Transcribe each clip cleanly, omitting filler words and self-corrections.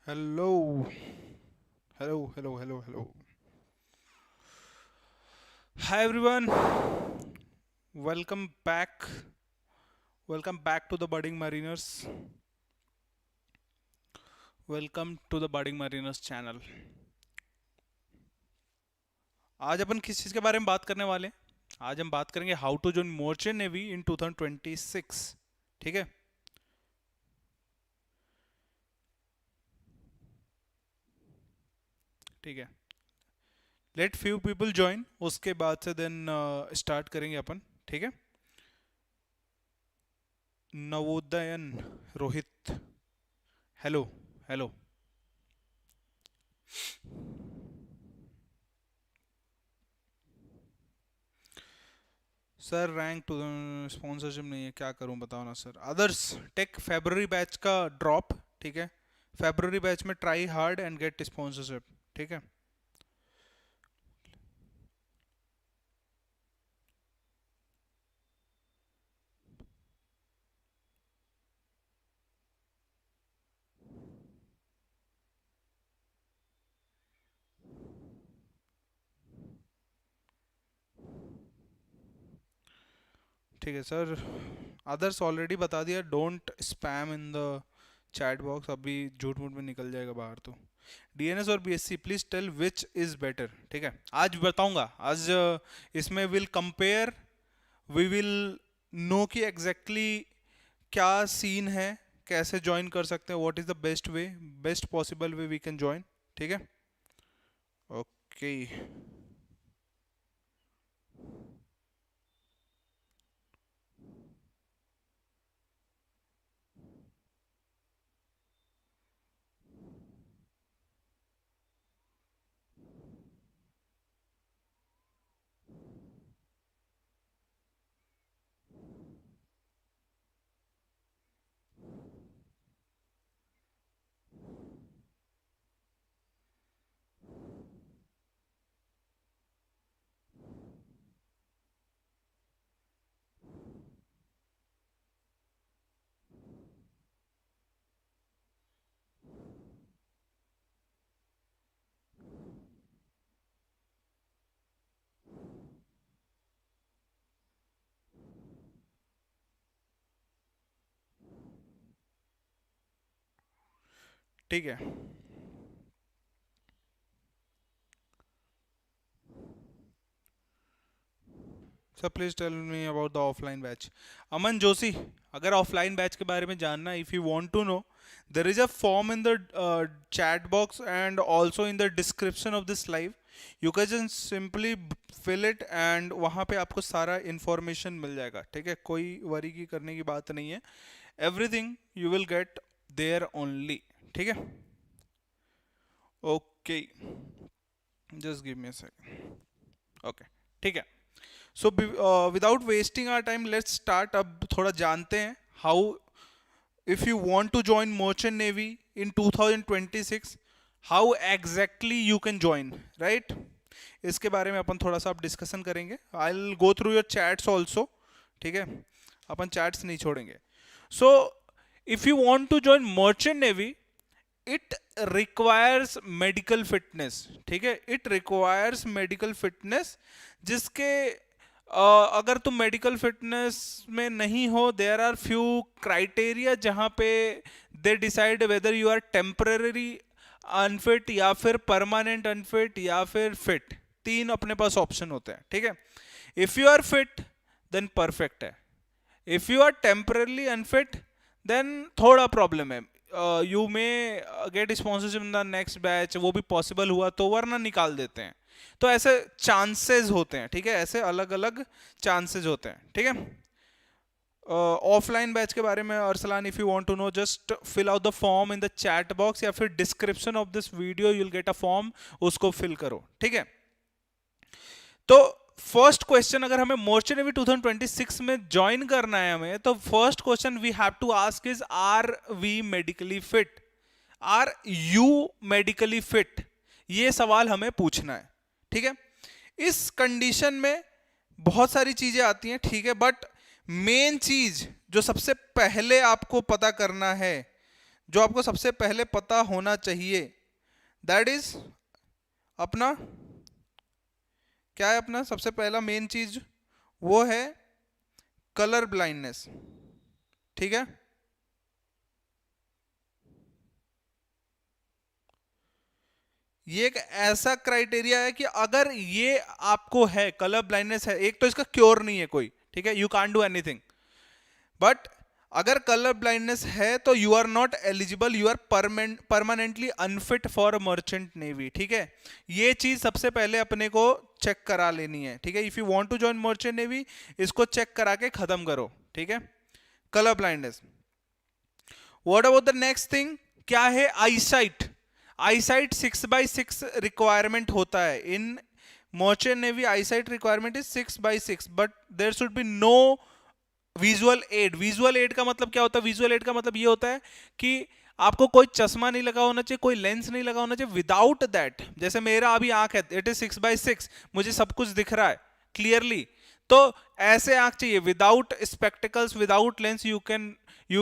Hello, hello, hello, hello, hello. Hi everyone, welcome back. Welcome back to the Budding Mariners. Welcome to the Budding Mariners channel. आज अपन किस चीज़ के बारे में बात करने वाले हैं? आज हम बात करेंगे how to join merchant navy in 2026. ठीक है? ठीक है. लेट फ्यू पीपल ज्वाइन, उसके बाद से देन स्टार्ट करेंगे अपन. ठीक है? Navodayan Rohit, hello, hello. Sir rank to sponsorship नहीं है, क्या करूं बताओ ना sir. Others take February batch का ड्रॉप. ठीक है? फेब्रुवरी बैच में try hard and get sponsorship. ठीक है? ठीक है सर. अदर्स ऑलरेडी बता दिया, don't spam in the chat box. अभी झूठ मूठ में निकल जाएगा बाहर. तो डीएनएस और BSc, please tell which is better. ठीक है? आज बताऊंगा. आज इसमें will compare, we will know कि एग्जैक्टली क्या सीन है, कैसे ज्वाइन कर सकते हैं, what is the best way, best possible way we can join. ठीक है? ओके. ठीक है. Sir please tell me about the offline batch. Aman Joshi, अगर ऑफलाइन बैच के बारे में जानना, if you want to know, there is a form in the chat box and also in the description of this live. You can simply fill it and वहाँ पे आपको सारा information मिल जाएगा. ठीक है? कोई वरी की करने की बात नहीं है. Everything you will get there only. ठीक है? Okay, just give me a second. Okay. ठीक है. So without wasting our time let's start. अब थोड़ा जानते हैं how, if you want to join merchant navy in 2026, how exactly you can join, right. इसके बारे में अपन थोड़ा सा अब डिस्कशन करेंगे. I will go through your chats also. ठीक है? अपन चैट्स नहीं छोड़ेंगे. सो if you want to join merchant navy, it requires medical fitness. ठीक है? इट रिक्वायर्स मेडिकल फिटनेस, जिसके अगर तुम मेडिकल फिटनेस में नहीं हो, देयर आर फ्यू क्राइटेरिया जहां पे they decide whether you are temporary unfit या फिर परमानेंट अनफिट या फिर फिट. तीन अपने पास ऑप्शन होते हैं. ठीक है? If you are fit then perfect है. If you are temporarily unfit then थोड़ा प्रॉब्लम है. You may get sponsorship in the next batch, वो भी पॉसिबल हुआ तो, वरना निकाल देते हैं. तो ऐसे चांसेस होते हैं. ठीक है? ऐसे अलग अलग चांसेस होते हैं. ठीक है? ऑफलाइन बैच के बारे में Arsalan, if you want to know, just fill out the form in the chat box या फिर description of this video, you will get a form, उसको फिल करो. ठीक है? तो फर्स्ट क्वेश्चन, अगर हमें मर्चेंट नेवी 2026 में ज्वाइन करना है हमें, तो first question we have to ask is, are we medically fit? Are you medically fit? ये सवाल हमें पूछना है. ठीक है? इस कंडीशन में बहुत सारी चीजें आती हैं. ठीक है? बट मेन चीज जो सबसे पहले आपको पता करना है, जो आपको सबसे पहले पता होना चाहिए, दैट इज अपना क्या है, अपना सबसे पहला मेन चीज वो है कलर ब्लाइंडनेस। ठीक है, ये एक ऐसा क्राइटेरिया है कि अगर ये आपको है, कलर ब्लाइंडनेस है, एक तो इसका क्योर नहीं है कोई, ठीक है, you can't do anything, but अगर कलर ब्लाइंडनेस है तो you are not eligible, you are permanently unfit for merchant navy. ठीक है, ये चीज सबसे पहले अपने को चेक करा लेनी है। ठीक है, if you want to join merchant navy, इसको चेक करा के खत्म करो। ठीक है, colour blindness. What about the next thing, क्या है, आईसाइट। आईसाइट 6/6 रिक्वायरमेंट होता है in merchant navy. Eyesight requirement is 6/6, but there should be no visual aid. Visual aid का मतलब क्या होता है? विजुअल एड का मतलब ये होता है कि आपको कोई चश्मा नहीं लगा होना चाहिए, कोई लेंस नहीं लगा होना चाहिए। विदाउट दैट, जैसे मेरा अभी आंख है, इट इज 6/6, मुझे सब कुछ दिख रहा है क्लियरली, तो ऐसे आंख चाहिए। Without spectacles, without lens, you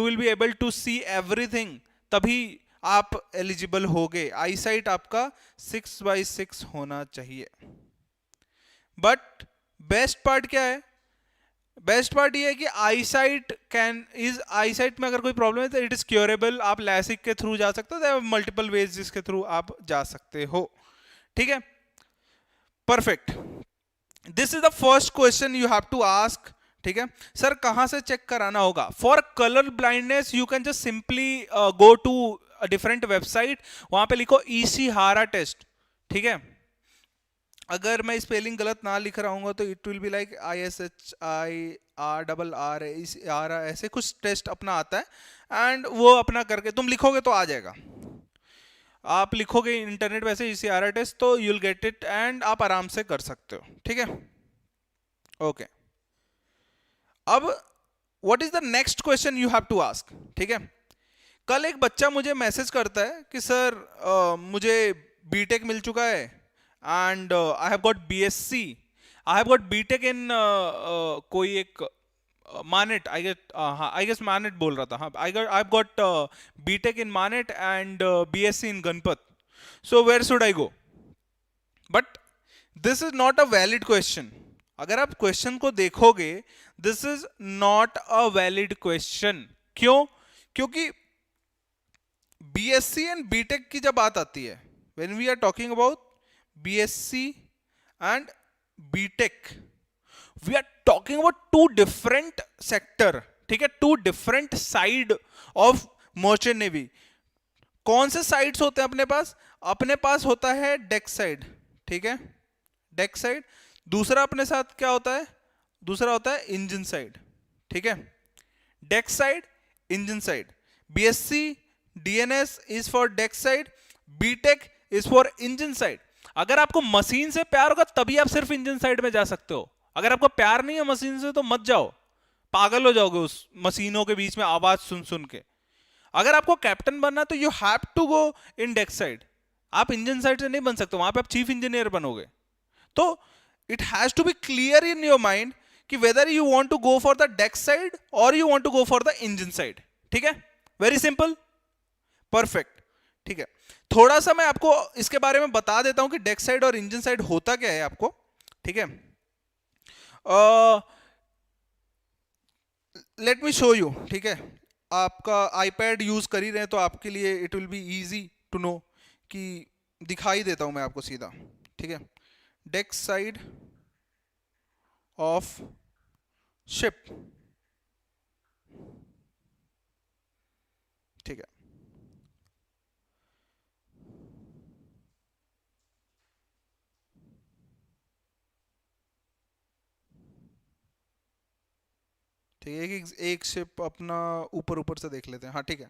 will be able to see everything, तभी आप एलिजिबल होगे। आईसाइट आपका 6/6 होना चाहिए। बट बेस्ट पार्ट क्या है? बेस्ट पार्ट ये है कि आईसाइट में अगर कोई प्रॉब्लम है तो इट इज क्योरेबल। आप लैसिक के थ्रू जा सकते हो, मल्टीपल वेज जिसके थ्रू आप जा सकते हो। ठीक है, perfect. This is the first question you have to ask. ठीक है सर, कहां से चेक कराना होगा? For colour blindness you can just simply go to a different website, वहां पे लिखो इशिहारा टेस्ट। ठीक है, अगर मैं स्पेलिंग गलत ना लिख रहा हूँ तो it will be like ISHIRRR, ऐसे कुछ टेस्ट अपना आता है, एंड वो अपना करके तुम लिखोगे तो आ जाएगा। आप लिखोगे इंटरनेट वैसे इशिहारा टेस्ट तो you will get it, and आप आराम से कर सकते हो। ठीक है, ओके। अब what is the next question you have to ask? ठीक है, कल एक बच्चा मुझे मैसेज करता है कि सर मुझे बीटेक मिल चुका है, and I have got BSc, I have got BTech in कोई एक मानेट, I guess मानेट बोल रहा था, हाँ, I've got BTech in Manet and BSc in Ganpat, so where should I go? But this is not a valid question. अगर आप question को देखोगे, this is not a valid question. क्यों? क्योंकि BSc and BTech की जब बात आती है, when we are talking about BSc and BTech, we are talking about two different sector. ठीक है, two different side of merchant navy. कौन से साइड्स होते हैं अपने पास? अपने पास होता है डेक साइड। ठीक है, डेक साइड। दूसरा अपने साथ क्या होता है? दूसरा होता है इंजन साइड। ठीक है, deck side, engine side. BSc DNS is for deck side, BTech is for engine side. अगर आपको मशीन से प्यार होगा तभी आप सिर्फ इंजन साइड में जा सकते हो। अगर आपको प्यार नहीं है मशीन से तो मत जाओ, पागल हो जाओगे उस मशीनों के बीच में आवाज सुन सुन के। अगर आपको कैप्टन बनना है तो you have to go in deck side, आप इंजन साइड से नहीं बन सकते, वहां पे आप चीफ इंजीनियर बनोगे। तो it has to be clear in your mind कि whether you want to go for the deck side और you want to go for the engine side. ठीक है, वेरी सिंपल, परफेक्ट। ठीक है, थोड़ा सा मैं आपको इसके बारे में बता देता हूं कि डेक साइड और इंजन साइड होता क्या है आपको। ठीक है, लेट मी शो यू। ठीक है, आपका आईपैड यूज कर ही रहे हैं तो आपके लिए it will be easy to know कि दिखाई देता हूं मैं आपको सीधा। ठीक है, डेक साइड ऑफ शिप। ठीक है, ठीक है, एक शिप अपना ऊपर ऊपर से देख लेते हैं। हाँ ठीक है,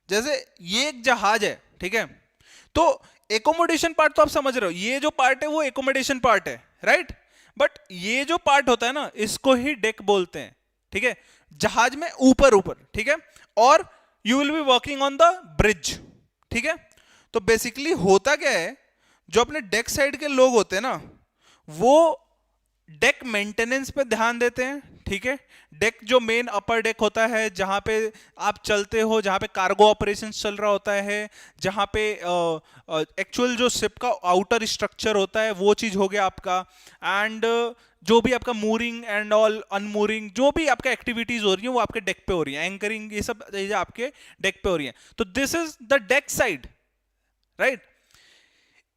जैसे ये एक जहाज है। ठीक है, तो एकोमोडेशन पार्ट तो आप समझ रहे हो, ये जो पार्ट है वो एकोमोडेशन पार्ट है, राइट। बट ये जो पार्ट होता है ना, इसको ही डेक बोलते हैं। ठीक है, जहाज में ऊपर ऊपर। ठीक है, और you will be working on the bridge. ठीक है, तो बेसिकली होता क्या है, जो अपने डेक साइड के लोग होते हैं ना, वो डेक मेंटेनेंस पे ध्यान देते हैं, ठीक है। डेक जो मेन अपर डेक होता है, जहां पे आप चलते हो, जहां पे कार्गो ऑपरेशंस चल रहा होता है, जहां पे एक्चुअल जो शिप का आउटर स्ट्रक्चर होता है वो चीज हो गया आपका। एंड जो भी आपका मूरिंग एंड ऑल अनमूरिंग, जो भी आपका एक्टिविटीज हो रही है वो आपके डेक पे हो रही है, एंकरिंग, ये सब चीजें आपके डेक पे हो रही है। तो this is the deck side, right.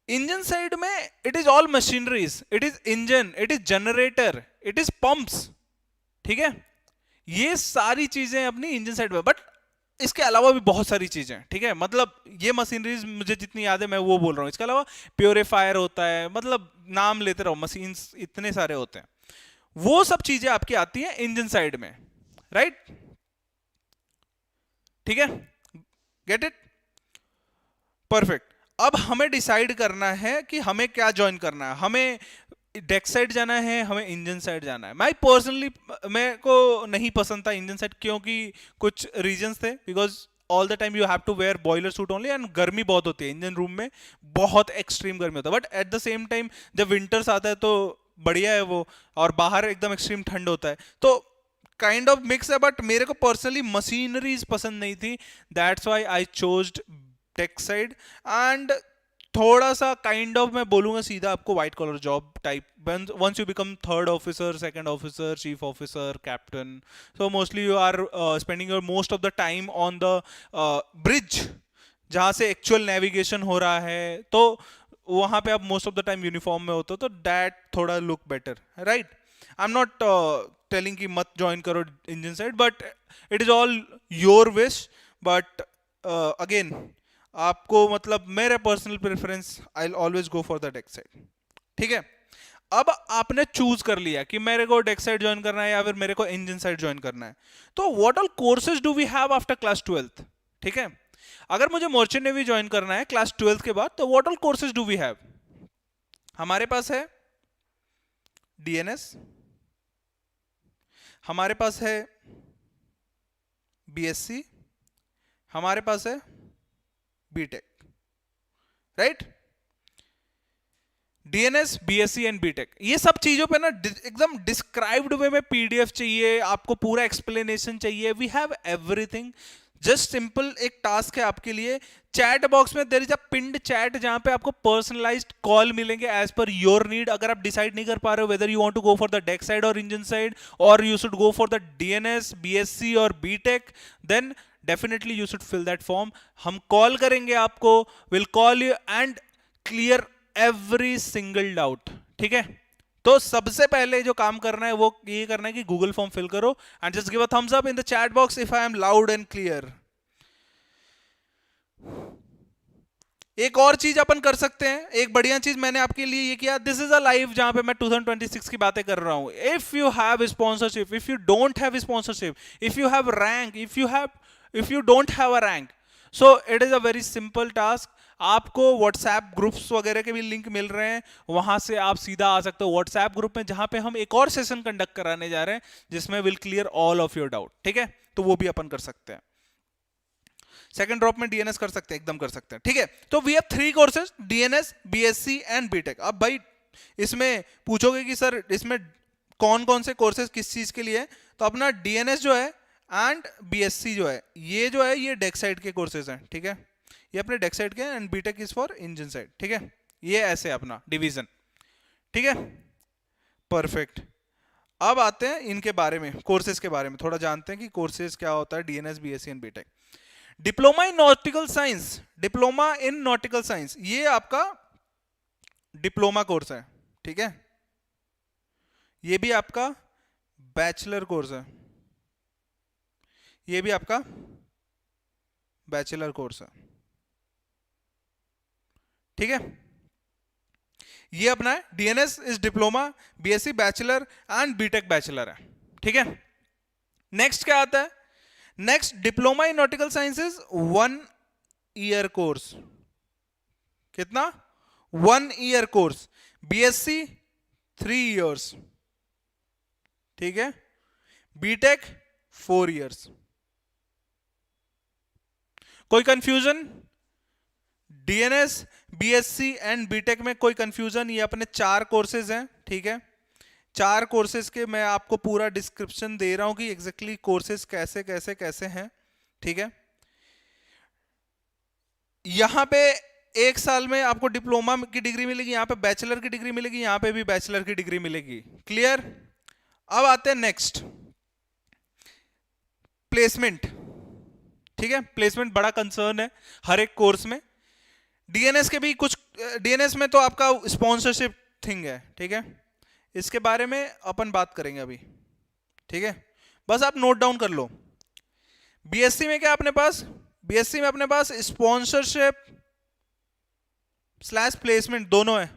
Engine side में it is all machineries, it is engine, it is generator, it is pumps, ठीक है। ये सारी चीजें अपनी इंजन साइड में, बट इसके अलावा भी बहुत सारी चीजें, ठीक है। मतलब ये मशीनरीज मुझे जितनी याद है मैं वो बोल रहा हूँ, इसके अलावा प्योरीफायर होता है, मतलब नाम लेते रहो, मशीन्स इतने सारे होते हैं। वो सब चीजें आपकी आती हैं इंजन साइड में, राइट, ठीक है। Get it, perfect. अब हमें डिसाइड करना है कि हमें क्या ज्वाइन करना है, हमें डेक साइड जाना है, हमें इंजन साइड जाना है। मैं पर्सनली, मेरे को नहीं पसंद था इंजन साइड, क्योंकि कुछ रीजंस थे। Because all the time you have to wear boiler suit only, and गर्मी बहुत होती है इंजन रूम में, बहुत एक्सट्रीम गर्मी होता है। But at the same time जब विंटर्स आता है तो बढ़िया है वो, और बाहर एकदम एक्सट्रीम ठंड होता है, तो काइंड ऑफ मिक्स है। बट मेरे को पर्सनली मशीनरीज पसंद नहीं थी, that's why I chosed deck side. And थोड़ा सा काइंड ऑफ मैं बोलूंगा सीधा आपको white collar job type, once you become third officer, second officer, chief officer, captain, so mostly you are spending your most of the time on the bridge, जहां से actual navigation हो रहा है, तो वहां पे आप most of the time uniform में होते हो, तो दैट थोड़ा look better, right. I am not telling कि मत ज्वाइन करो engine side, but it is all your wish. But again आपको, मतलब मेरे personal preference, I always go for the deck side, ठीक है। अब आपने चूज कर लिया कि मेरे को डेक साइड ज्वाइन करना है या फिर मेरे को इंजन साइड ज्वाइन करना है, तो what all courses do we have after class 12th, ठीक है। अगर मुझे मर्चेंट नेवी ज्वाइन करना है क्लास 12th के बाद, तो what all courses do we have. हमारे पास है डीएनएस, हमारे पास है बीएससी, हमारे पास है BTech, right. DNS, BSc and BTech, ये सब चीजों पे ना एकदम डिस्क्राइब्ड वे में पीडीएफ चाहिए आपको, पूरा एक्सप्लेनेशन चाहिए। We have everything, just simple एक टास्क है आपके लिए। चैट बॉक्स में there is a pinned chat, जहां पे आपको पर्सनलाइज्ड कॉल मिलेंगे एज पर योर नीड। अगर आप डिसाइड नहीं कर पा रहे हो whether you want to go for the deck side और इंजन साइड, और you should go for the DNS, BSc और BTech, then definitely you should fill that form. हम कॉल करेंगे आपको, will call you and clear every single doubt, ठीक है। तो सबसे पहले जो काम करना है वो ये करना है कि गूगल फॉर्म फिल करो, and just give a thumbs up in the chat box if I am loud and clear. एक और चीज अपन कर सकते हैं, एक बढ़िया चीज मैंने आपके लिए ये किया, दिस इज अ लाइव जहां पे मैं 2026 की बातें कर रहा हूं। If you have sponsorship, if you don't have sponsorship, if you have rank, if you don't have a rank, so it is a very simple task. आपको व्हाट्सएप ग्रुप्स वगैरह के भी लिंक मिल रहे हैं, वहां से आप सीधा आ सकते हो व्हाट्सएप ग्रुप में, जहां पे हम एक और सेशन कंडक्ट कराने जा रहे हैं जिसमें will clear all of your doubt, ठीक है। तो वो भी अपन कर सकते हैं, सेकंड ड्रॉप में डीएनएस कर सकते हैं, एकदम कर सकते हैं, ठीक है। तो we have 3 courses, DNS, BSc and BTech. अब भाई इसमें पूछोगे कि सर इसमें कौन कौन से कोर्सेज किस चीज के लिए है, तो अपना डीएनएस जो है एंड बीएससी जो है, ये डेक साइड के कोर्सेज हैं, ठीक है। ये अपने डेक साइड के, and BTech is for engine side, ठीक है। ये ऐसे अपना डिवीजन, ठीक है, परफेक्ट। अब आते हैं इनके बारे में, कोर्सेज के बारे में थोड़ा जानते हैं कि कोर्सेज क्या होता है, DNS, BSc and BTech. Diploma in nautical science, diploma in nautical science, ये आपका डिप्लोमा कोर्स है, ठीक है। ये भी आपका बैचलर कोर्स है, ये भी आपका बैचलर कोर्स है, ठीक है। ये अपना है DNS is diploma, BSc bachelor and BTech bachelor है, ठीक है। नेक्स्ट क्या आता है, next diploma in nautical sciences 1 year course, कितना, 1 ईयर कोर्स। बीएससी 3 इयर्स, ठीक है। BTech 4 years. कोई confusion, DNS, BSc and BTech में कोई कंफ्यूजन, ये अपने 4 कोर्सेज हैं, ठीक है। 4 कोर्सेज के मैं आपको पूरा डिस्क्रिप्शन दे रहा हूं कि एग्जैक्टली कोर्सेज कैसे कैसे कैसे हैं, ठीक है। यहां पे 1 साल में आपको डिप्लोमा की डिग्री मिलेगी, यहां पे बैचलर की डिग्री मिलेगी, यहां पे भी बैचलर की डिग्री मिलेगी। क्लियर? अब आते हैं नेक्स्ट, प्लेसमेंट। ठीक है, प्लेसमेंट बड़ा कंसर्न है हर एक कोर्स में। डीएनएस के भी कुछ, डीएनएस में तो आपका स्पॉन्सरशिप थिंग है, ठीक है, इसके बारे में अपन बात करेंगे अभी, ठीक है। बस आप नोट डाउन कर लो। बीएससी में क्या अपने पास, बीएससी में अपने पास स्पॉन्सरशिप स्लैश प्लेसमेंट दोनों है।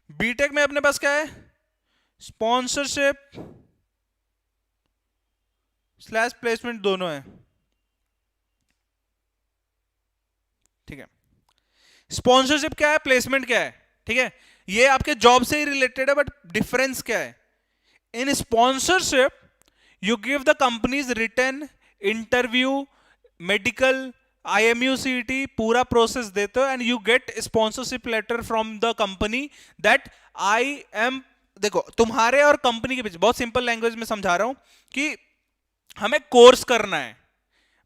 बीटेक में अपने पास क्या है, स्पॉन्सरशिप स्लैश प्लेसमेंट दोनों है, ठीक है। स्पॉन्सरशिप क्या है, प्लेसमेंट क्या है, ठीक है, ये आपके जॉब से ही रिलेटेड है, बट डिफरेंस क्या है। In sponsorship you give the companies written interview, medical, IMU CET पूरा प्रोसेस देते हो and you get sponsorship letter from the company that I am, देखो तुम्हारे और कंपनी के बीच, बहुत सिंपल लैंग्वेज में समझा रहा हूं कि हमें कोर्स करना है,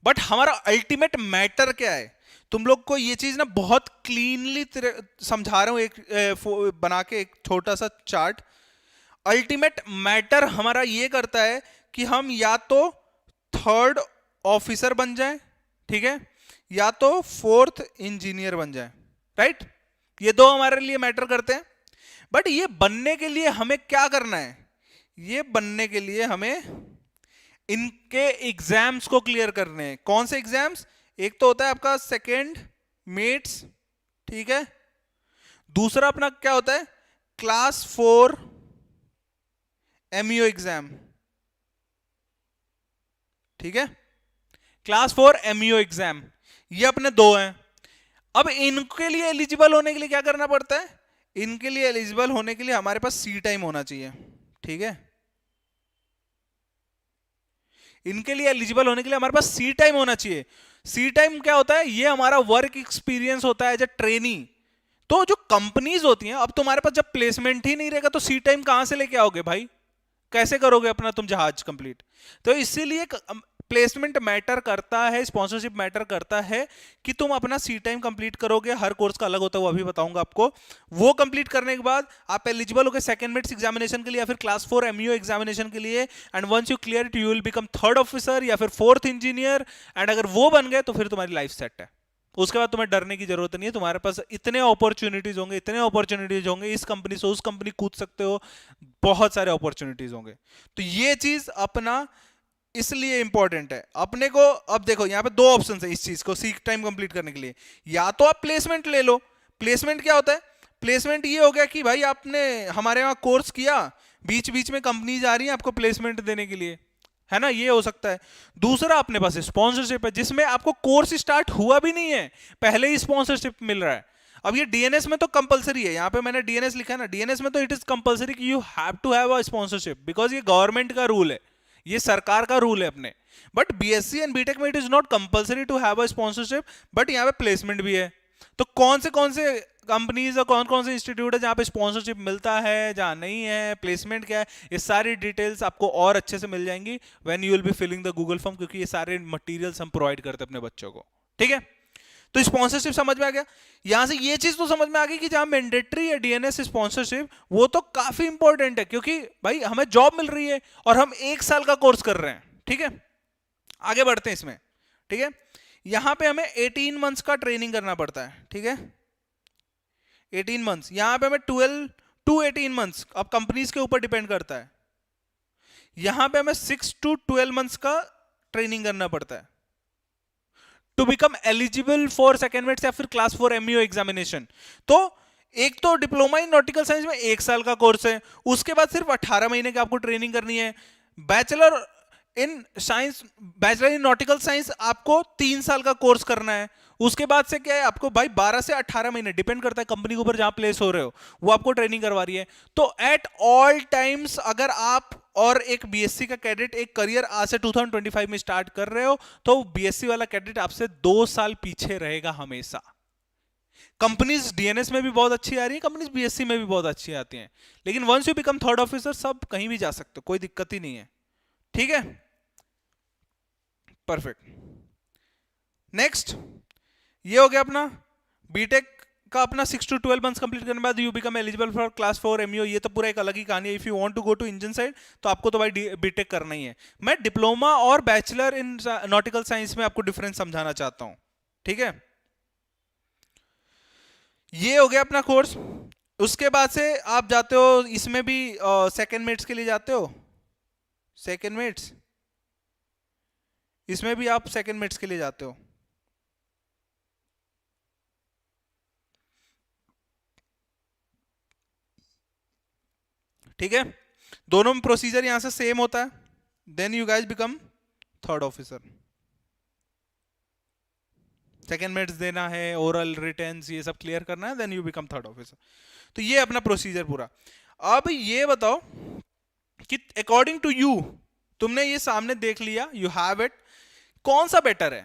बट हमारा अल्टीमेट मैटर क्या है। तुम लोग को ये चीज ना बहुत क्लीनली समझा रहा हूं, एक बना के एक छोटा सा चार्ट। अल्टीमेट मैटर हमारा ये करता है कि हम या तो 3rd ऑफिसर बन जाएं, ठीक है, या तो 4th इंजीनियर बन जाएं, राइट। ये दो हमारे लिए मैटर करते हैं। बट ये बनने के लिए हमें क्या करना है, ये बनने के लिए हमें इनके एग्जाम्स को क्लियर करने हैं। कौन से एग्जाम्स, एक तो होता है आपका सेकेंड मेट्स, ठीक है, दूसरा अपना क्या होता है क्लास 4 MEO एग्जाम, ठीक है, क्लास 4 MEO एग्जाम, ये अपने दो हैं। अब इनके लिए एलिजिबल होने के लिए क्या करना पड़ता है, इनके लिए एलिजिबल होने के लिए हमारे पास सी टाइम होना चाहिए, ठीक है। इनके लिए एलिजिबल होने के लिए हमारे पास सी टाइम होना चाहिए। सी टाइम क्या होता है, ये हमारा वर्क एक्सपीरियंस होता है एज अ ट्रेनी। तो जो कंपनीज होती हैं, अब तुम्हारे पास जब प्लेसमेंट ही नहीं रहेगा तो सी टाइम कहां से लेके आओगे भाई, कैसे करोगे अपना तुम जहाज कंप्लीट। तो इसीलिए प्लेसमेंट मैटर करता है, स्पॉन्सरशिप मैटर करता है कि तुम अपना सी टाइम कंप्लीट करोगे। हर कोर्स का अलग होता है, वो अभी बताऊंगा आपको। वो कंप्लीट करने के बाद आप एलिजिबल होगे सेकंड मिट्स एग्जामिनेशन के लिए या फिर क्लास 4 MEO एग्जामिनेशन के लिए। And once you clear it you will become 3rd officer या फिर 4th इंजीनियर। एंड अगर वो बन गए तो फिर तुम्हारी लाइफ सेट है, उसके बाद तुम्हें डरने की जरूरत नहीं है। तुम्हारे पास इतने अपॉर्चुनिटीज होंगे, इतने अपॉर्चुनिटीज होंगे, इस कंपनी से उस कंपनी कूद सकते हो, बहुत सारे अपॉर्चुनिटीज होंगे। तो ये चीज अपना इसलिए इंपॉर्टेंट है अपने को। अब देखो यहाँ पे दो ऑप्शन है इस चीज को सीक टाइम कंप्लीट करने के लिए। या तो आप प्लेसमेंट ले लो। प्लेसमेंट क्या होता है, प्लेसमेंट ये हो गया कि भाई आपने हमारे यहाँ कोर्स किया, बीच बीच में कंपनीज आ रही है आपको प्लेसमेंट देने के लिए, है ना, ये हो सकता है। दूसरा अपने पास स्पॉन्सरशिप है, जिसमें आपको कोर्स स्टार्ट हुआ भी नहीं है, पहले ही स्पॉन्सरशिप मिल रहा है। अब ये डीएनएस में तो कंपलसरी है, यहाँ पे मैंने डीएनएस लिखा है ना, डीएनएस में तो इट इज कंपलसरी कि you have to have a sponsorship, because ये गवर्नमेंट का रूल है, ये सरकार का रूल है अपने। बट बीएससी एंड बीटेक में it is not compulsory to have a sponsorship, but यहाँ पे प्लेसमेंट भी है। तो कौन से कंपनीज और कौन कौन से इंस्टीट्यूट है जहाँ पे स्पॉन्सरशिप मिलता है, जहाँ नहीं है, प्लेसमेंट क्या है, ये सारी डिटेल्स आपको और अच्छे से मिल जाएंगी when you will be filling the Google form, क्योंकि ये सारे मटेरियल्स हम प्रोवाइड करते हैं अपने बच्चों को, ठीक है। तो स्पॉन्सरशिप समझ में आ गया। यहां से ये चीज तो समझ में आ गई कि जहां मैंडेटरी है डीएनएस स्पॉन्सरशिप, वो तो काफी इंपॉर्टेंट है, क्योंकि भाई हमें जॉब मिल रही है और हम 1 साल का कोर्स कर रहे हैं, ठीक है। आगे बढ़ते हैं इसमें, ठीक है। यहां पे हमें 18 मंथ्स का ट्रेनिंग करना पड़ता है, ठीक है, 18 मंथ्स। यहां पे हमें 12 टू 18 मंथ्स, अब कंपनीज के ऊपर डिपेंड करता है। यहां पे हमें 6 to 12 मंथ्स का ट्रेनिंग करना पड़ता है to become eligible for second mates या फिर क्लास 4 MEO एग्जामिनेशन। तो एक तो डिप्लोमा इन नॉटिकल साइंस में 1 साल का कोर्स है, उसके बाद सिर्फ 18 महीने की आपको ट्रेनिंग करनी है। Bachelor in science, bachelor in nautical science आपको 3 साल का कोर्स करना है। उसके बाद से क्या है, आपको भाई 12 से 18 महीने, डिपेंड करता है कंपनी के ऊपर जहां प्लेस हो रहे हो, वो आपको ट्रेनिंग करवा रही है। तो एट ऑल टाइम्स अगर आप और एक बीएससी का कैडेट एक करियर आज से 2025 में स्टार्ट कर रहे हो, तो बीएससी वाला कैडेट आपसे 2 साल पीछे रहेगा हमेशा। कंपनीज डीएनएस में भी बहुत अच्छी आ रही है, कंपनीज बीएससी में भी बहुत अच्छी आती हैं, लेकिन once you become third officer सब कहीं भी जा सकते हो, कोई दिक्कत ही नहीं है। ठीक है, परफेक्ट। नेक्स्ट, ये हो गया अपना बीटेक का अपना 6 to 12 months कंप्लीट करने के बाद you become eligible for class 4 MEO. ये तो पूरा एक अलग ही कहानी है। If you want to go to engine side तो आपको तो भाई बीटेक करना ही है। मैं डिप्लोमा और बैचलर इन नॉटिकल साइंस में आपको डिफरेंस समझाना चाहता हूं। ठीक है, ये हो गया अपना कोर्स। उसके बाद से आप जाते हो इसमें भी सेकेंड मेट्स के लिए जाते हो, सेकेंड मेट्स, इसमें भी आप सेकेंड मेट्स के लिए जाते हो। ठीक है, दोनों में प्रोसीजर यहां से सेम होता है। Then you guys become third officer. Second mates देना है, ओरल रिटर्न ये सब क्लियर करना है, then you become third officer. तो ये अपना प्रोसीजर पूरा। अब ये बताओ कि अकॉर्डिंग टू यू, तुमने ये सामने देख लिया, यू हैव इट, कौन सा बेटर है?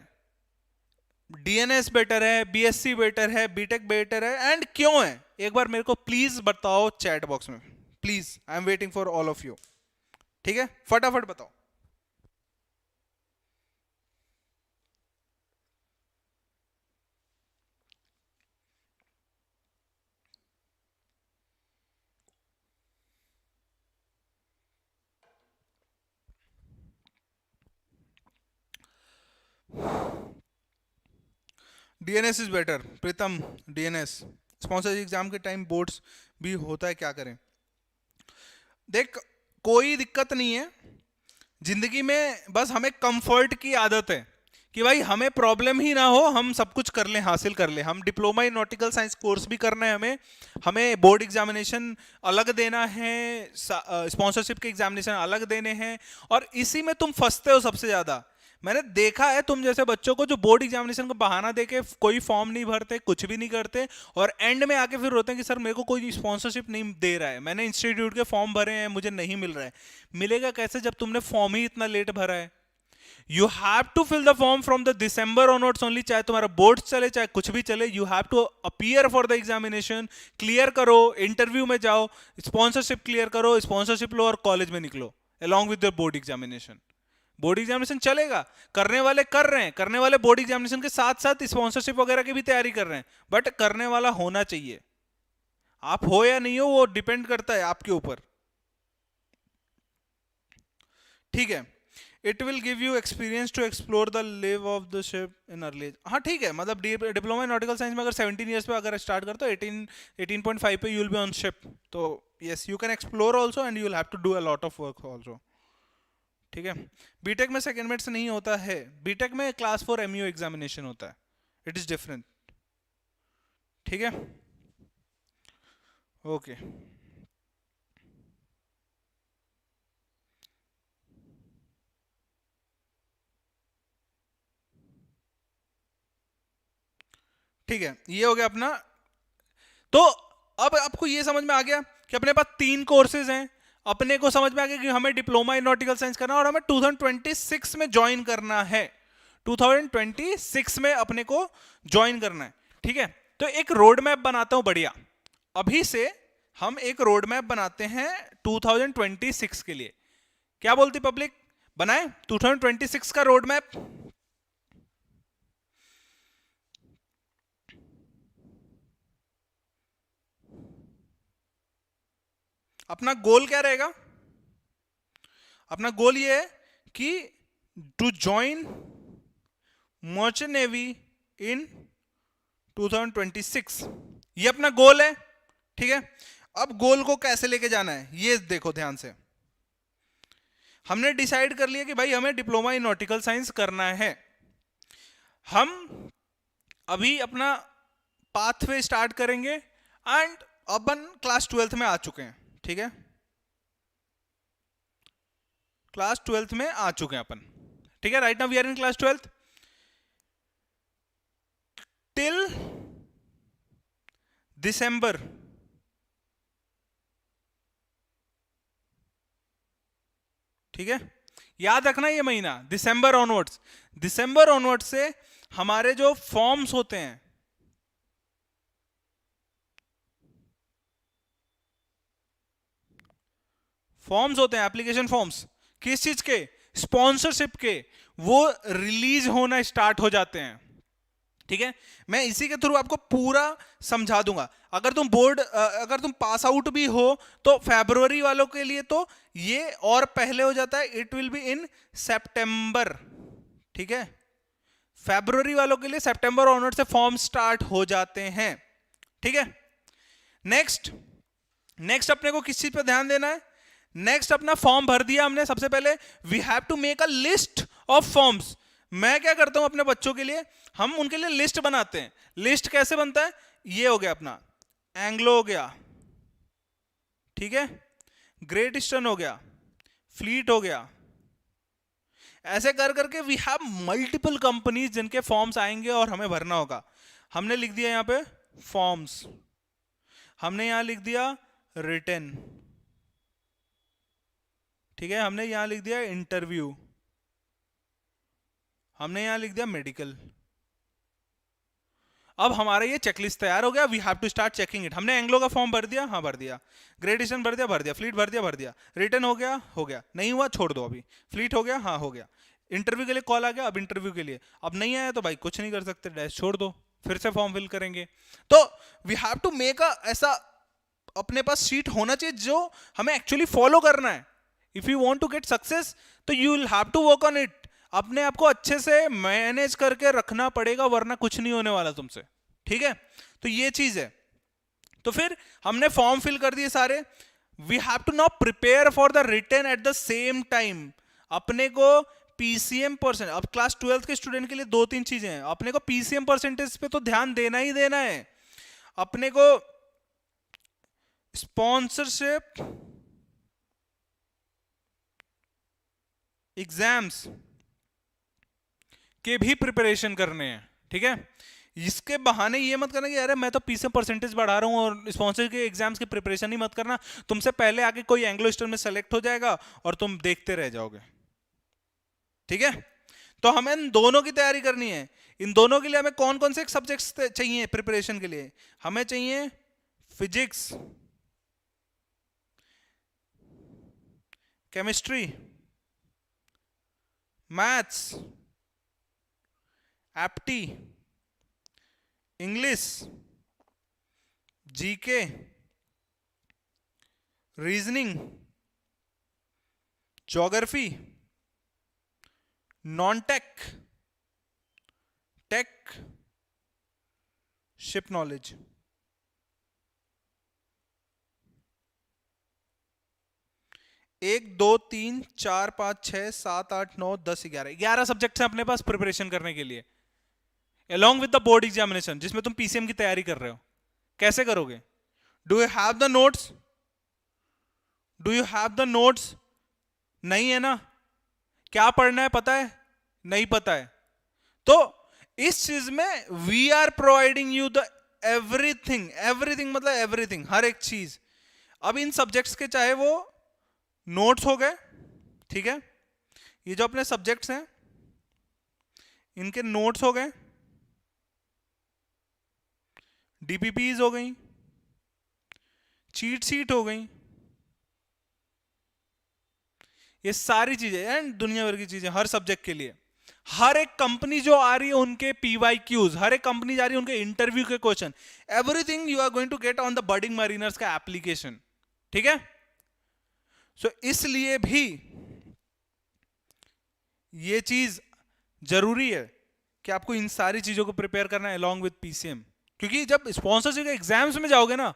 डीएनएस बेटर है, बीएससी बेटर है, बीटेक बेटर है, एंड क्यों है? एक बार मेरे को प्लीज बताओ चैट बॉक्स में, please, I am waiting for all of you. ठीक है, फटाफट बताओ। DNS is better, Pritam. DNS sponsor exam के टाइम बोर्ड्स भी होता है, क्या करें? देख, कोई दिक्कत नहीं है जिंदगी में, बस हमें कंफर्ट की आदत है कि भाई हमें प्रॉब्लम ही ना हो, हम सब कुछ कर लें, हासिल कर लें। हम diploma in nautical science course भी करना है हमें, हमें बोर्ड एग्जामिनेशन अलग देना है, स्पॉन्सरशिप के एग्जामिनेशन अलग देने हैं, और इसी में तुम फंसते हो सबसे ज्यादा। मैंने देखा है तुम जैसे बच्चों को जो बोर्ड एग्जामिनेशन को बहाना देके कोई फॉर्म नहीं भरते, कुछ भी नहीं करते, और एंड में आके फिर रोते हैं कि सर मेरे को कोई स्पॉन्सरशिप नहीं दे रहा है, मैंने इंस्टीट्यूट के फॉर्म भरे हैं, मुझे नहीं मिल रहा है। मिलेगा कैसे जब तुमने फॉर्म ही इतना लेट भरा है? You have to fill the form from the December onwards only, चाहे तुम्हारा बोर्ड चले चाहे कुछ भी चले, you have to appear for the examination, clear करो, इंटरव्यू में जाओ, स्पॉन्सरशिप क्लियर करो, स्पॉन्सरशिप लो और कॉलेज में निकलो along with the board examination. Board examination चलेगा, करने वाले कर रहे हैं, करने वाले बोर्ड एग्जामिनेशन के साथ साथ स्पॉन्सरशिप वगैरह की भी तैयारी कर रहे हैं, बट करने वाला होना चाहिए। आप हो या नहीं हो वो डिपेंड करता है आपके ऊपर। ठीक है, it will give you experience to explore the life of the ship in early age. हाँ ठीक है, मतलब डिप्लोमा इन नॉटिकल साइंस में अगर 17 ईयर्स पे अगर स्टार्ट करते हो, 18.5 पे you will be on ship, तो yes you can explore also and you will have to do a lot of work also. ठीक है, बीटेक में सेकेंड मेट से नहीं होता है, बीटेक में क्लास 4 एमयू एग्जामिनेशन होता है, इट इज डिफरेंट। ठीक है, ओके। ठीक है, ये हो गया अपना। तो अब आपको ये समझ में आ गया कि अपने पास 3 कोर्सेज हैं, अपने को समझ में आ गया कि हमें डिप्लोमा इन नॉटिकल साइंस करना है और हमें 2026 में ज्वाइन करना है, 2026 में अपने को ज्वाइन करना है। ठीक है, तो एक रोड मैप बनाता हूं बढ़िया, अभी से हम एक रोड मैप बनाते हैं 2026 के लिए। क्या बोलती पब्लिक, बनाए 2026 का रोड मैप? अपना गोल क्या रहेगा? अपना गोल ये है कि to join merchant navy in 2026, ये अपना गोल है। ठीक है, अब गोल को कैसे लेके जाना है ये देखो ध्यान से। हमने डिसाइड कर लिया कि भाई हमें डिप्लोमा इन नॉटिकल साइंस करना है, हम अभी अपना पाथवे स्टार्ट करेंगे, एंड अपन क्लास 12th में आ चुके हैं। ठीक है, क्लास 12th में आ चुके हैं अपन। ठीक है, right now we are in class 12th। Till December, ठीक है, याद रखना ये महीना दिसंबर ऑनवर्ड्स, दिसंबर ऑनवर्ड्स से हमारे जो फॉर्म्स होते हैं, फॉर्म्स होते हैं, एप्लीकेशन फॉर्म्स, किस चीज के, स्पॉन्सरशिप के, वो रिलीज होना स्टार्ट हो जाते हैं। ठीक है, मैं इसी के थ्रू आपको पूरा समझा दूंगा। अगर तुम अगर तुम पास आउट भी हो तो फरवरी वालों के लिए तो ये और पहले हो जाता है, इट विल बी इन सितंबर। ठीक है, फरवरी वालों के लिए सितंबर ऑनवर्ड से फॉर्म स्टार्ट हो जाते हैं। ठीक है, नेक्स्ट नेक्स्ट अपने को किस चीज पे ध्यान देना है, नेक्स्ट अपना फॉर्म भर दिया हमने, सबसे पहले we have to make a list of forms. मैं क्या करता हूं अपने बच्चों के लिए, हम उनके लिए लिस्ट बनाते हैं। लिस्ट कैसे बनता है, ये हो गया अपना एंग्लो हो गया, ठीक है, ग्रेट ईस्टर्न हो गया, फ्लीट हो गया, ऐसे कर करके वी हैव मल्टीपल कंपनीज जिनके फॉर्म्स आएंगे और हमें भरना होगा। हमने लिख दिया यहां पे फॉर्म्स, हमने यहां लिख दिया रिटन, ठीक है, हमने यहां लिख दिया इंटरव्यू, हमने यहां लिख दिया मेडिकल। अब हमारा ये चेकलिस्ट तैयार हो गया, we have to start checking it. हमने एंग्लो का फॉर्म भर दिया, हाँ भर दिया, ग्रेट ईस्टर्न भर दिया, फ्लीट भर दिया, रिटर्न हो गया, नहीं हुआ छोड़ दो, अभी फ्लीट हो गया, हाँ हो गया, इंटरव्यू के लिए कॉल आ गया, अब इंटरव्यू के लिए, अब नहीं आया तो भाई कुछ नहीं कर सकते, डैश छोड़ दो, फिर से फॉर्म फिल करेंगे। तो we have to make a ऐसा अपने पास शीट होना चाहिए जो हमें एक्चुअली फॉलो करना है। If you want to get success तो you will have to work on it. अपने आप को अच्छे से मैनेज करके रखना पड़ेगा, वरना कुछ नहीं होने वाला तुमसे। ठीक है, तो ये चीज है। तो फिर हमने फॉर्म फिल कर दिए सारे, we have to now prepare for the written at the same time. अपने को पीसीएम परसेंट, अब क्लास 12 के स्टूडेंट के लिए दो तीन चीजें हैं, अपने को पीसीएम परसेंटेज पे तो ध्यान देना ही देना है, अपने को स्पॉन्सरशिप एग्जाम्स के भी प्रिपरेशन करने हैं। ठीक है, इसके बहाने ये मत करना कि अरे मैं तो पीसीएम परसेंटेज बढ़ा रहा हूं और स्पॉन्सर के एग्जाम्स की प्रिपरेशन ही मत करना। तुमसे पहले आके कोई एंग्लो ईस्टर्न में सेलेक्ट हो जाएगा और तुम देखते रह जाओगे। ठीक है, तो हमें इन दोनों की तैयारी करनी है। इन दोनों के लिए हमें कौन कौन से सब्जेक्ट्स चाहिए प्रिपरेशन के लिए, हमें चाहिए physics, chemistry, maths, apti, English, GK, reasoning, geography, non tech, tech, ship knowledge. एक दो तीन चार पांच छह सात आठ नौ 10 11 सब्जेक्ट हैं अपने पास प्रिपरेशन करने के लिए, along with the board examination जिसमें तुम पीसीएम की तैयारी कर रहे हो। कैसे करोगे, do you have the notes, do you have the notes, नहीं है ना, क्या पढ़ना है पता है, नहीं पता है, तो इस चीज में we are providing you the everything, everything मतलब एवरीथिंग, हर एक चीज। अब इन सब्जेक्ट्स के चाहे वो नोट्स हो गए, ठीक है, ये जो अपने सब्जेक्ट्स हैं इनके नोट्स हो गए, डीपीपीज हो गई, चीट शीट हो गई, ये सारी चीजें एंड दुनिया भर की चीजें हर सब्जेक्ट के लिए। हर एक कंपनी जो आ रही है उनके पीवाईक्यूज, हर एक कंपनी जा रही है उनके इंटरव्यू के question, everything you are going to get on the Budding Mariners का एप्लीकेशन। ठीक है, सो इसलिए भी ये चीज जरूरी है कि आपको इन सारी चीजों को प्रिपेयर करना है अलॉन्ग विद पीसीएम, क्योंकि जब स्पॉन्सरशिप के एग्जाम्स में जाओगे ना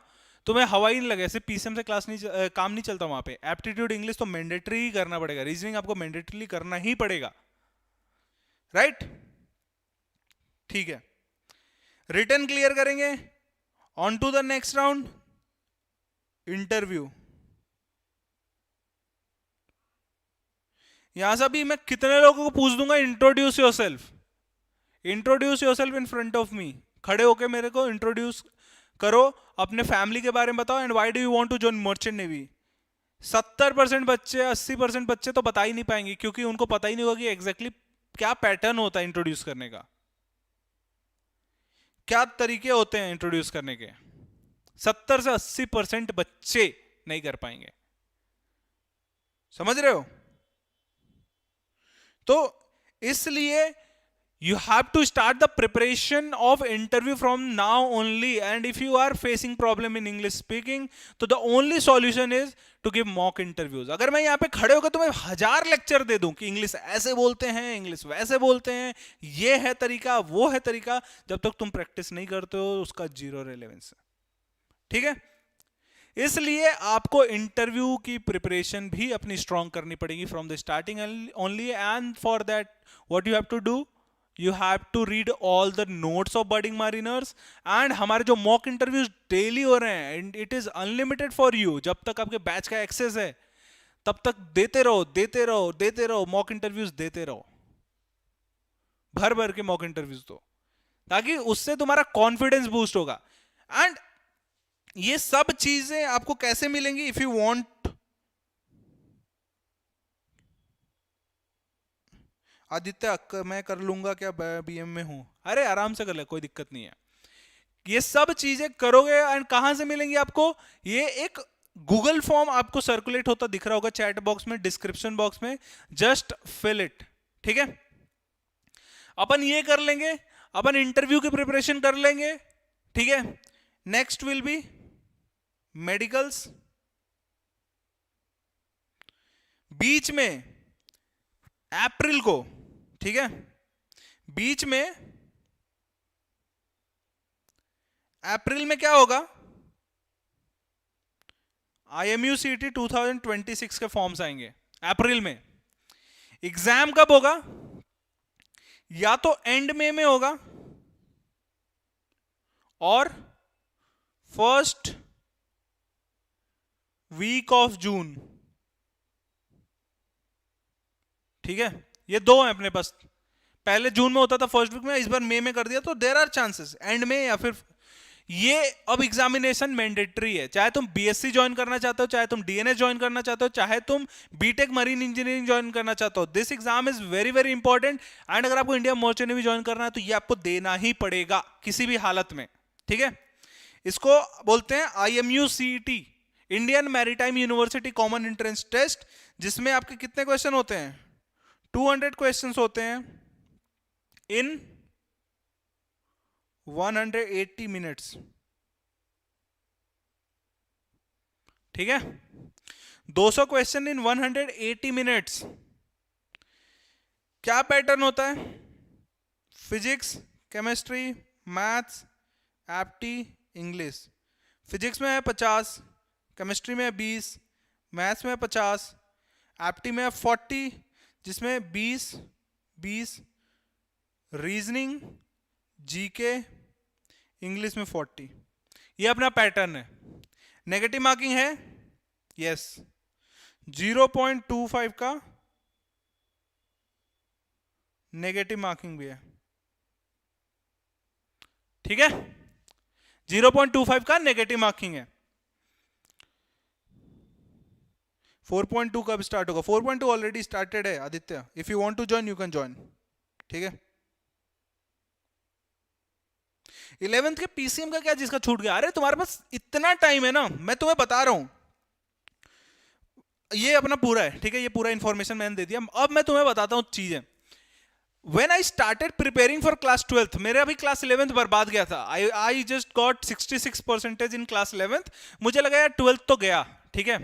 तुम्हें हवा ही नहीं लगे, सिर्फ पीसीएम से क्लास नहीं काम नहीं चलता वहां पे। एप्टीट्यूड इंग्लिश तो मैंडेटरी ही करना पड़ेगा, रीजनिंग आपको मैंडेटरी करना ही पड़ेगा, राइट। ठीक है, रिटन क्लियर करेंगे, on to the next round, interview. यहां से भी मैं कितने लोगों को पूछ दूंगा introduce yourself, introduce yourself in front of me, खड़े होके मेरे को इंट्रोड्यूस करो, अपने फैमिली के बारे में बताओ, and why do you want to join merchant navy. 70% बच्चे 80% बच्चे तो बता ही नहीं पाएंगे, क्योंकि उनको पता ही नहीं होगा कि एग्जैक्टली क्या पैटर्न होता है इंट्रोड्यूस करने का, क्या तरीके होते हैं इंट्रोड्यूस करने के। 70 से 80% बच्चे नहीं कर पाएंगे। समझ रहे हो? तो इसलिए you have to start the preparation of interview from now only, and if you are facing problem in English speaking, तो the only solution is to give mock interviews. अगर मैं यहाँ पे खड़े होकर तुम्हें 1000 लेक्चर दे दूं कि इंग्लिश ऐसे बोलते हैं, इंग्लिश वैसे बोलते हैं, ये है तरीका, वो है तरीका, जब तक तुम प्रैक्टिस नहीं करते हो उसका जीरो रेलेवेंस है, ठीक है? इसलिए आपको इंटरव्यू की प्रिपरेशन भी अपनी स्ट्रांग करनी पड़ेगी from the starting only, and for that what you have to do, you have to read all the notes of Budding Mariners, and हमारे जो मॉक इंटरव्यूज डेली हो रहे हैं, and it is unlimited for you, जब तक आपके batch का access है तब तक देते रहो, देते रहो, देते रहो, मॉक इंटरव्यूज देते रहो, भर भर के मॉक इंटरव्यूज दो, ताकि उससे तुम्हारा कॉन्फिडेंस बूस्ट होगा। एंड ये सब चीजें आपको कैसे मिलेंगी? इफ यू वांट, आदित्य मैं कर लूंगा क्या, बीएम में हूं, अरे आराम से कर ले, कोई दिक्कत नहीं है। ये सब चीजें करोगे एंड कहां से मिलेंगी आपको? ये एक गूगल फॉर्म आपको सर्कुलेट होता दिख रहा होगा चैट बॉक्स में, डिस्क्रिप्शन बॉक्स में, जस्ट फिल इट, ठीक है? अपन ये कर लेंगे, अपन इंटरव्यू की प्रिपरेशन कर लेंगे, ठीक है? Next will be medicals. बीच में अप्रैल को, ठीक है, बीच में अप्रैल में क्या होगा? IMU CET 2026 के फॉर्म्स आएंगे अप्रैल में। एग्जाम कब होगा? या तो एंड में होगा और फर्स्ट वीक ऑफ जून, ठीक है? ये दो हैं अपने पास, पहले जून में होता था फर्स्ट वीक में, इस बार मई में कर दिया, तो देयर आर चांसेस एंड में या फिर ये। अब एग्जामिनेशन मैंडेटरी है, चाहे तुम बीएससी ज्वाइन करना चाहते हो, चाहे तुम डीएनएस ज्वाइन करना चाहते हो, चाहे तुम बीटेक मरीन इंजीनियरिंग ज्वाइन करना चाहते हो, this exam is very very important. And अगर आपको इंडियन मर्चेंट नेवी ज्वाइन करना है तो ये आपको देना ही पड़ेगा किसी भी हालत में, ठीक है? इसको बोलते हैं IMU CET, Indian maritime university common entrance test, जिसमें आपके कितने क्वेश्चन होते हैं? 200 क्वेश्चंस होते हैं इन 180 मिनट्स, ठीक है? 200 क्वेश्चन इन 180 मिनट्स। क्या पैटर्न होता है? Physics, chemistry, maths, apti, English. Physics में है 50, केमिस्ट्री में है 20, मैथ्स में है 50, एप्टी में है 40, जिसमें 20 रीजनिंग, जीके, इंग्लिश में 40। ये अपना पैटर्न है। नेगेटिव मार्किंग है, यस, 0.25 का नेगेटिव मार्किंग भी है, ठीक है? 0.25 का नेगेटिव मार्किंग है। 4.2 कब स्टार्ट होगा? 4.2 ऑलरेडी स्टार्टेड है Aditya, if you want to join you can join, ठीक है? 11th के पीसीएम का क्या जिसका छूट गया? अरे तुम्हारे पास इतना टाइम है ना, मैं तुम्हें बता रहा हूं, ये अपना पूरा है, ठीक है? ये पूरा इंफॉर्मेशन मैंने दे दिया। अब मैं तुम्हें बताता हूं चीजें। When I started preparing for class 12th, मेरे अभी क्लास 11th बर्बाद गया था। I just got 66% in class 11th। मुझे लगा यार 12th तो गया, ठीक है?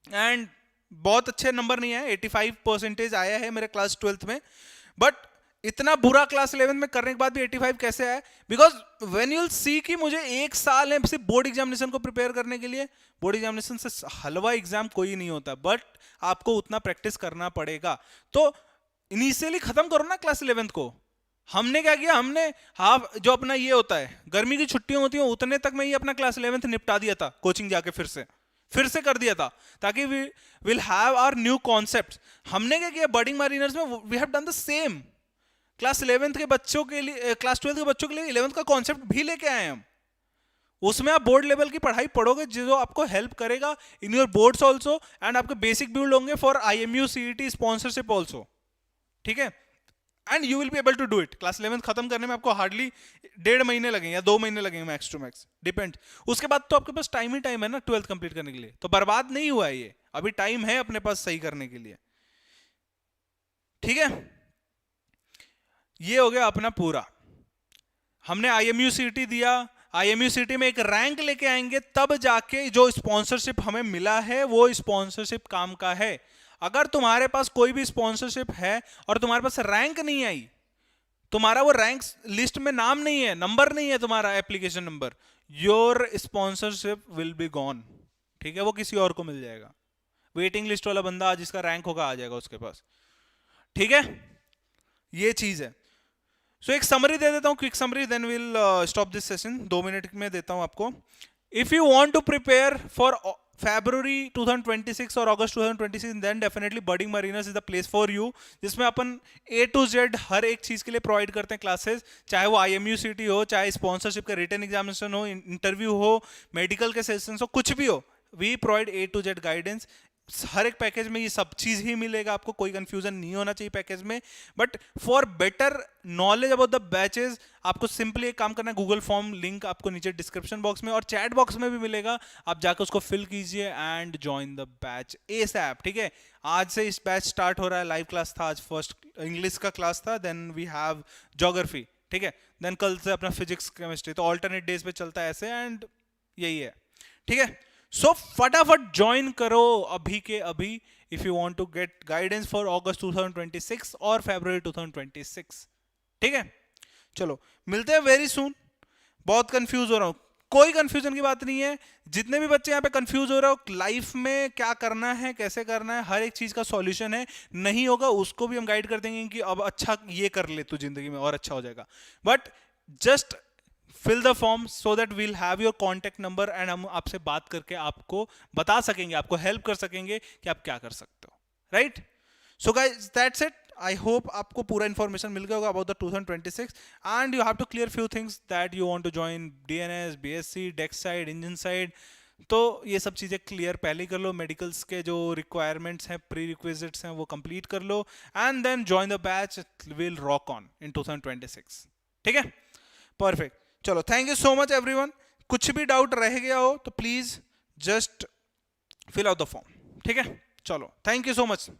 एंड बहुत अच्छे नंबर नहीं आए, 85% आया है मेरे क्लास 12th में, बट इतना बुरा क्लास 11 में करने के बाद भी 85 कैसे आया? Because when you will see कि मुझे एक साल है सिर्फ बोर्ड एग्जामिनेशन को प्रिपेयर करने के लिए। बोर्ड एग्जामिनेशन से हलवा एग्जाम कोई नहीं होता, बट आपको उतना प्रैक्टिस करना पड़ेगा। तो इनिशियली खत्म करो ना क्लास 11th को। हमने क्या किया, हमने हाफ जो अपना ये होता है गर्मी की छुट्टियां होती हैं उतने तक में ही अपना क्लास 11th निपटा दिया था, कोचिंग जाके फिर से कर दिया था, ताकि we will have our new concepts. हमने क्या किया, बर्डिंग मारिनर्स में we have done the same. Class 11th के बच्चों के लिए, क्लास 12th के बच्चों के लिए 11th का कॉन्सेप्ट भी लेके आए हम। उसमें आप बोर्ड लेवल की पढ़ाई पढ़ोगे जो आपको हेल्प करेगा in your boards also, and आपके बेसिक बिल्ड होंगे for IMU CET sponsorship also, ठीक है? And you will be able to do it. Class 11th खत्म करने में आपको हार्डली 1.5 महीने लगेंगे या 2 महीने लगेंगे मैक्स टू मैक्स, डिपेंड। उसके बाद तो आपके पास टाइम ही टाइम है ना 12th कंप्लीट करने के लिए, तो बर्बाद नहीं हुआ है ये। अभी टाइम है अपने पास सही करने के लिए। ठीक है, ये हो गया अपना पूरा। हमने IMUCT दिया, IMUCT में एक रैंक लेके आएंगे तब जाके जो स्पॉन्सरशिप हमें मिला है वो स्पॉन्सरशिप काम का है। अगर तुम्हारे पास कोई भी स्पॉन्सरशिप है और तुम्हारे पास रैंक नहीं आई, तुम्हारा वो रैंक लिस्ट में नाम नहीं है, नंबर नहीं है तुम्हारा application number, your sponsorship will be gone. ठीक है, वो किसी और को मिल जाएगा, वेटिंग लिस्ट वाला बंदा जिसका रैंक होगा आ जाएगा उसके पास। ठीक है, ये चीज है। सो एक समरी दे देता हूं, quick summary, then will stop this session. 2 minute में देता हूं आपको। If you want to prepare for February 2026 और August 2026, then definitely Budding Marinas is the place for you, जिसमें अपन A to Z हर एक चीज के लिए प्रोवाइड करते हैं क्लासेस, चाहे वो IMUCT हो, चाहे स्पॉन्सरशिप का रिटन एग्जामिनेशन हो, इंटरव्यू हो, मेडिकल के सेशंस हो, कुछ भी हो, we provide A to Z guidance. हर एक पैकेज में ये सब चीज ही मिलेगा आपको, कोई कंफ्यूजन नहीं होना चाहिए पैकेज में। But for better knowledge about the batches आपको सिंपली एक काम करना है, गूगल फॉर्म लिंक आपको नीचे डिस्क्रिप्शन बॉक्स में और चैट बॉक्स में भी मिलेगा, आप जाकर उसको फिल कीजिए and join the batch ASAP। ठीक है, आज से इस बैच स्टार्ट हो रहा है, लाइव क्लास था आज, फर्स्ट इंग्लिश का क्लास था, देन वी हैव ज्योग्राफी। ठीक है, देन कल से अपना फिजिक्स केमिस्ट्री, तो ऑल्टरनेट डेज पे चलता है ऐसे, एंड यही है। ठीक है, सो फटाफट ज्वाइन करो अभी के अभी, if you want to get guidance for अगस्त 2026 और फरवरी 2026। ठीक है, चलो मिलते हैं वेरी सून। बहुत कंफ्यूज हो रहा हूं, कोई कंफ्यूजन की बात नहीं है। जितने भी बच्चे यहाँ पे कंफ्यूज हो रहे हो लाइफ में क्या करना है, कैसे करना है, हर एक चीज का सॉल्यूशन है। नहीं होगा उसको भी हम गाइड कर देंगे कि अब अच्छा ये कर ले तू जिंदगी में और अच्छा हो जाएगा। But just fill the form so that we'll have your contact number and हम आपसे बात करके आपको बता सकेंगे, आपको हेल्प कर सकेंगे कि आप क्या कर सकते हो। Right, so guys that's it. I hope आपको पूरा इंफॉर्मेशन मिल गया होगा about the 2026 and you have to clear few things that you want to join DNS, BSc, decks side, engine side. तो ये सब चीज़ें क्लियर पहले कर लो, मेडिकल्स के जो रिक्वायरमेंट्स हैं, प्री रिक्विजिट्स हैं, वो कंप्लीट कर लो and then join the batch, will rock on in 2026। ठीक है, परफेक्ट। चलो, thank you so much everyone. कुछ भी डाउट रह गया हो तो please just fill out the form. ठीक है, चलो, थैंक यू सो मच।